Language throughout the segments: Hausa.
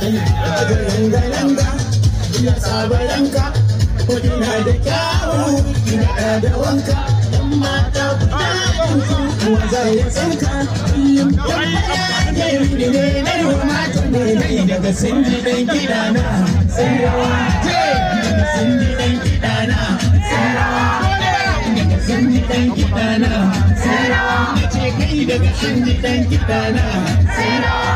Langa-langa ya sabaranka ko ina da kyawu ina da wanka dan mata kuwa zai sanka daga sindi dan gidana sai rawa daga sindi dan gidana sai rawa daga sindi dan gidana sai rawa nace kai daga sindi dan gidana sai rawa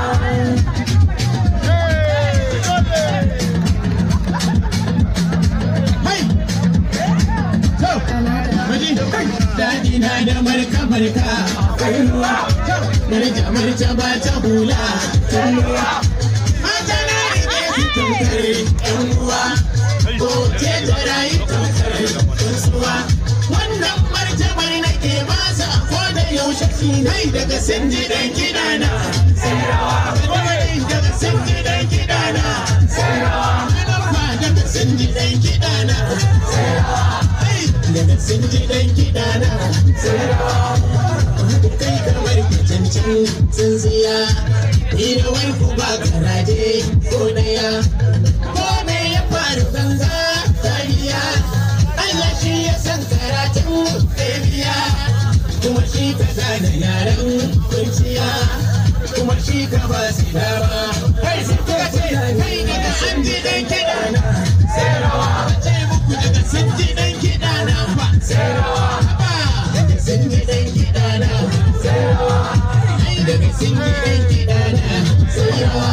Dadina da marka-marka kai ruwa marca ba ta hula kai ruwa mata na rike su tankare yan uwa ko ce ta rayu tankare tunsuwa wannan martabar nake ba sa ko da yaushe shi nai daga sinji dan gidana sai rawa daga sinji dan gidana sai rawa daga sinji dan gidana sai rawa daga sinji dan gidana sai rawa kai kamar kitancin tsintsiya ni da wai ku ba karaje ko daya ko me ya faru ganga tariya Allah shi ya san karatun ɗabiya kuma shi ka gane yaran kurciya kuma shi ka ba su dama kai su kuka ce kai daga sinji dan gidana sai rawa ce muku daga sinji dan gidana ba sai rawa daga sinji dan gidana sai rawa daga sinji dan gidana sai rawa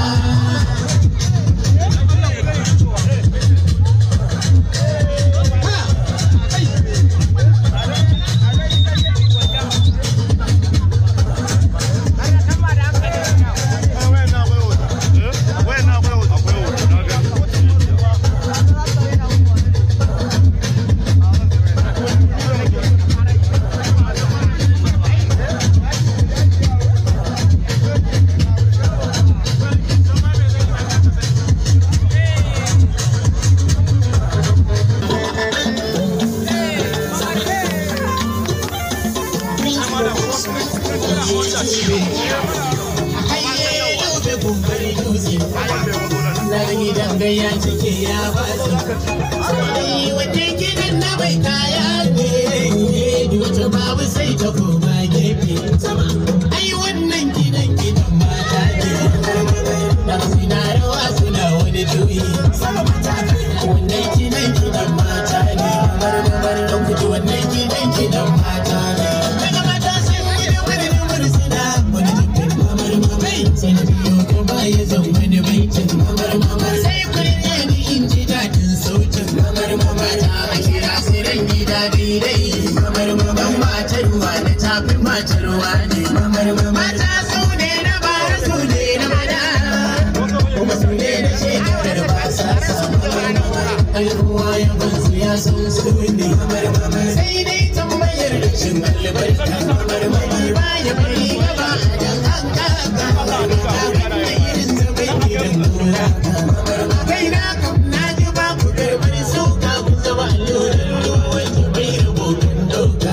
Gaya cike ya basi wata gidan na bai kaya ne wata babu sai ta koma gefe ai wannan gidan mata ne da suna rawa suna wani juyi wannan gidan mata ne marmar don kuji wannan gidan mata ne daga mata sai wani numar suna wani jikin mamar sai na biyo ko baya zan wani baitin mamar sai matarwa ne mata su ne na bara su ne na bada kuma su ne da shekarar ba sa haihuwa ya bansu ya san su ne sai dai tambayar da cin albarka ba ya bari gaba da kanka da irin zabai gidan kura kai na kam na ji ba ku karbar sauka ku zama allurar ruwan ki bai rubutun dauka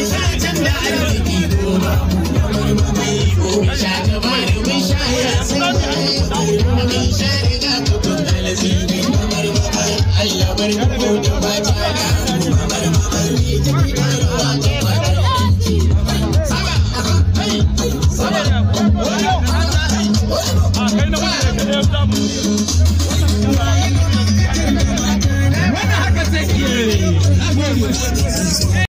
Shut Wannan haka take.